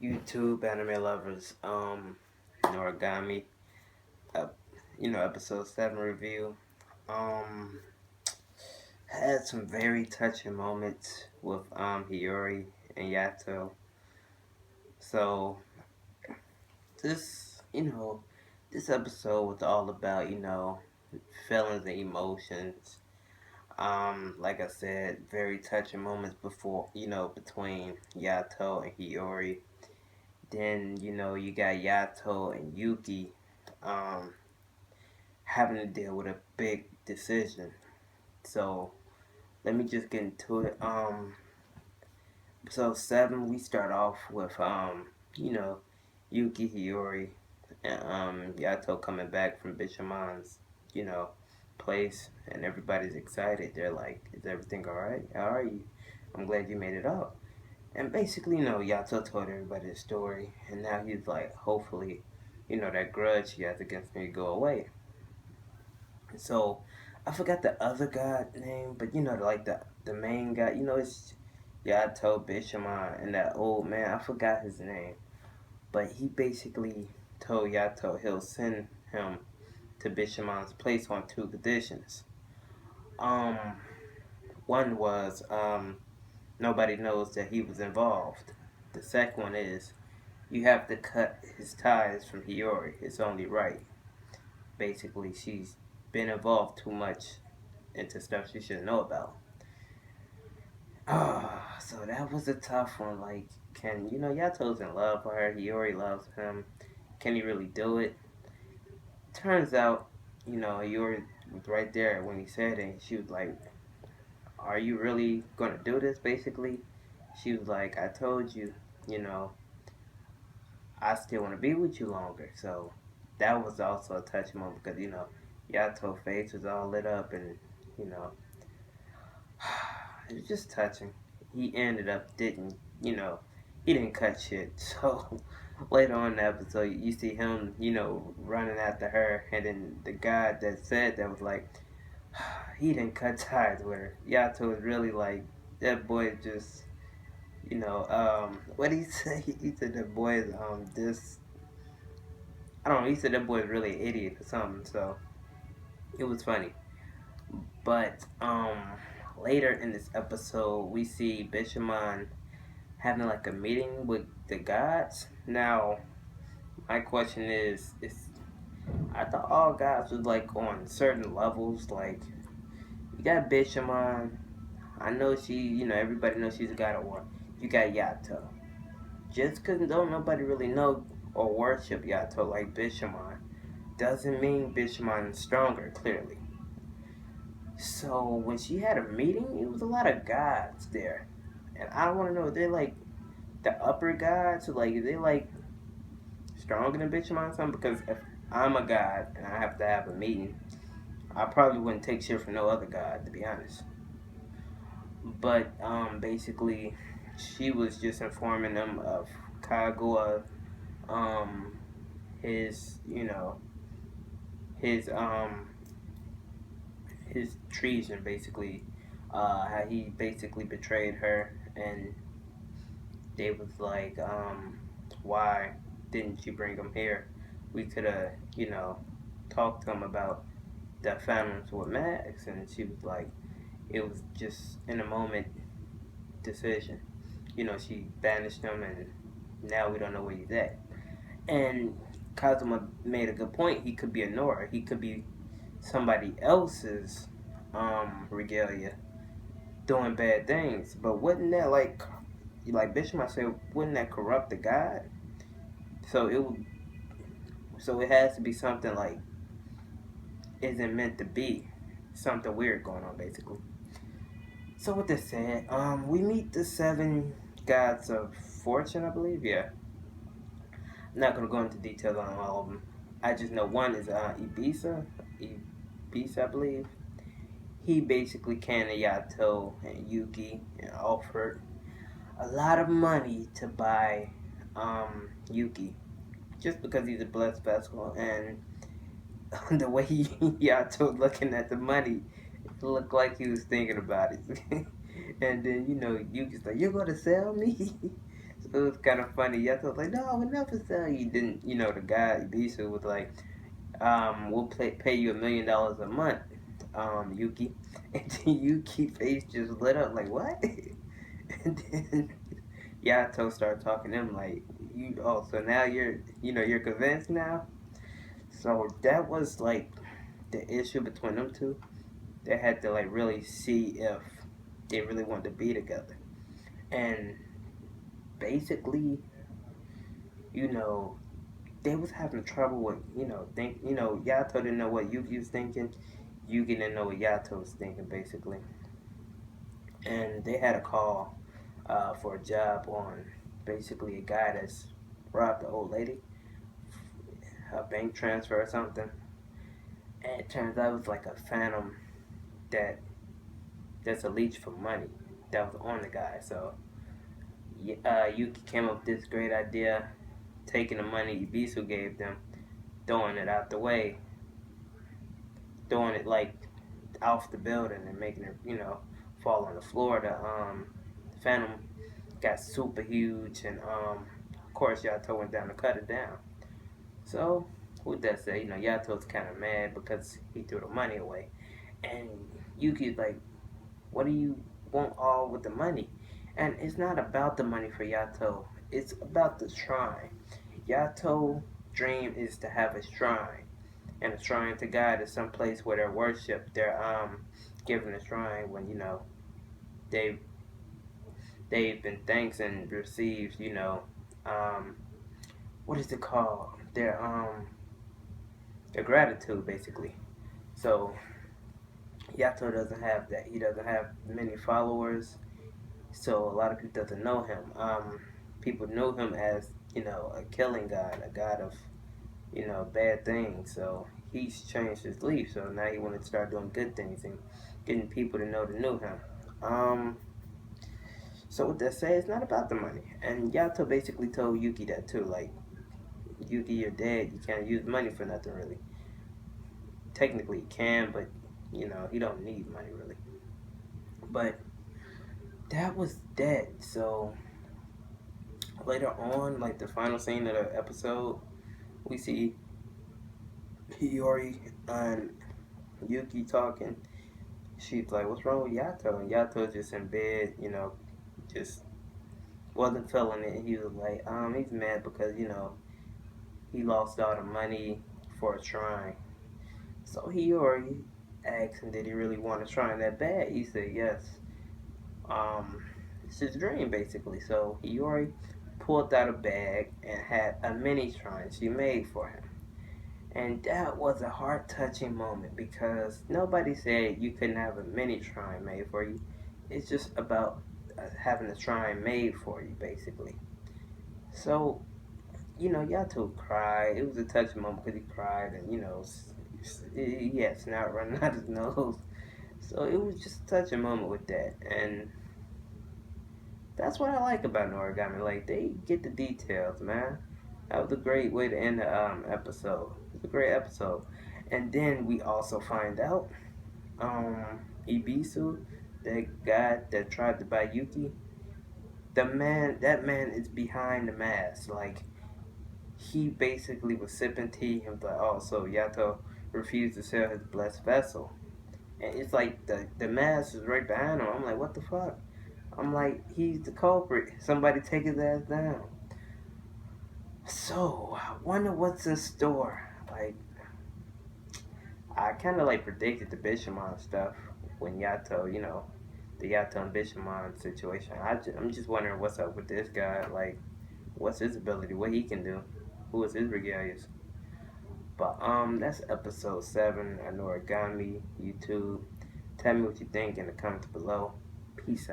YouTube anime lovers, Noragami, uh, episode 7 review. Um, had some very touching moments with Hiyori and Yato. So this, this episode was all about feelings and emotions. Like I said, very touching moments between Yato and Hiyori. Then you got Yato and Yuki. Um, Having to deal with a big decision. So let me just get into it. So 7, we start off with you know, Yuki Hiyori and Yato coming back from Bishamon's, you know, place, and everybody's excited. They're like, "Is everything all right? How are you? I'm glad you made it out." And basically, Yato told everybody the story, and now he's like, hopefully, that grudge he has against me go away. So I forgot the other guy name, but like the main guy, it's Yato Bishamon and that old man. I forgot his name, but he basically told Yato he'll send him to Bishamon's place on 2 conditions. Um, One was nobody knows that he was involved. The second one is you have to cut his ties from Hiyori. It's only right. Basically, she's been involved too much into stuff she should know about. So that was a tough one. Like, Yato's in love with her. He already loves him. Can he really do it? Turns out, Yuri was right there when he said it. She was like, "Are you really gonna do this?" Basically, she was like, "I told you, you know, I still want to be with you longer." So that was also a touching moment because Yato's face was all lit up, and you know, it was just touching. He ended up he didn't cut shit. So later on in the episode, you see him, running after her, and then the guy that said that was like, he didn't cut ties with her. Yato was really like, that boy just, what did he say? He said that boy is this. I don't know. He said that boy is really an idiot or something. So it was funny. But later in this episode, we see Bishamon having like a meeting with the gods. Now, my question is I thought all gods was like on certain levels. Like you got Bishamon. I know she, everybody knows she's a god of war. You got Yato. Just because don't nobody really know or worship Yato like Bishamon doesn't mean Bishamon is stronger. Clearly. So when she had a meeting, it was a lot of gods there, and I want to know they're like the upper gods, so like they like stronger than Bishamon or something? Because if I'm a god and I have to have a meeting, I probably wouldn't take shit from no other god, to be honest. But basically, she was just informing them of Kaguya, um, his, his his treason, basically, how he basically betrayed her, and they was like, why didn't you bring him here? We could have, talked to him about the families with Max, and she was like, it was just in a moment decision. She banished him, and now we don't know where he's at. And Kazuma made a good point. He could be a Nora. He could be somebody else's regalia doing bad things. But wouldn't that like Bishop I said, wouldn't that corrupt the god? So it would. So it has to be something like isn't meant to be. Something weird going on, basically. So with this said, we meet the 7 gods of fortune, I believe. Yeah, I'm not gonna go into details on all of them. I just know one is Ibiza, I believe. He basically came to Yato and Yuki and offered a lot of money to buy Yuki just because he's a blessed vessel, and the way Yato looking at the money, it looked like he was thinking about it. And then Yuki's like, "You're gonna sell me?" So it was kind of funny. Yato was like, no, I would never sell you. Then, the guy, Ibisu, was like, we'll pay you $1 million a month, Yuki. And then Yuki face just lit up like, what? And then Yato started talking to him like, so now you're convinced now? So that was like the issue between them two. They had to like really see if they really wanted to be together. And basically, you know, they was having trouble with, Yato didn't know what Yuki was thinking. Yuki didn't know what Yato was thinking, basically. And they had a call for a job on basically a guy that's robbed the old lady, a bank transfer or something. And it turns out it was like a phantom that that's a leech for money that was on the guy. So Yuki came up with this great idea, taking the money Ibisu gave them, throwing it out the way, throwing it like off the building and making it, fall on the floor. The Phantom got super huge, and of course Yato went down to cut it down. So with that said, Yato's kind of mad because he threw the money away, and Yuki's like, "What do you want all with the money?" And it's not about the money for Yato. It's about the shrine. Yato dream is to have a shrine, and a shrine to God is some place where they're worshipped. They're given a shrine when they've they've been thanks and received um what is it called? Their gratitude basically. So Yato doesn't have that. He doesn't have many followers, so a lot of people doesn't know him. People knew him as a killing god, a god of bad things. So he's changed his leaf. So now he wanted to start doing good things and getting people to know to know him. Um, so what they say, it's not about the money. And Yato basically told Yuki that too. Like, Yuki, you're dead. You can't use money for nothing really. Technically, he can, but he don't need money really. But that was dead. So later on, like the final scene of the episode, we see Hiyori and Yuki talking. She's like, "What's wrong with Yato?" And Yato's just in bed, just wasn't feeling it. He was like, he's mad because he lost all the money for a shrine. So Hiyori asked him, did he really want a shrine that bad? He said yes. It's his dream basically. So Hiyori pulled out a bag and had a mini shrine she made for him. And that was a heart touching moment because nobody said you couldn't have a mini shrine made for you. It's just about having a shrine made for you, basically. So, Yato cried. It was a touching moment because he cried and, he had snot running out his nose. So it was just a touching moment with that. And that's what I like about Noragami. Like, they get the details, man. That was a great way to end the episode. It was a great episode. And then we also find out um, Ibisu, that guy that tried to buy Yuki, that man is behind the mask. Like, he basically was sipping tea and was like, oh, so Yato refused to sell his blessed vessel. And it's like the mask is right behind him. I'm like, what the fuck? I'm like, he's the culprit. Somebody take his ass down. So, I wonder what's in store. Like, I kind of like predicted the Bishamon stuff when Yato, the Yato and Bishamon situation. I'm just wondering what's up with this guy. Like, what's his ability? What he can do? Who is his regalias? But that's episode 7 of Noragami YouTube. Tell me what you think in the comments below. Peace out.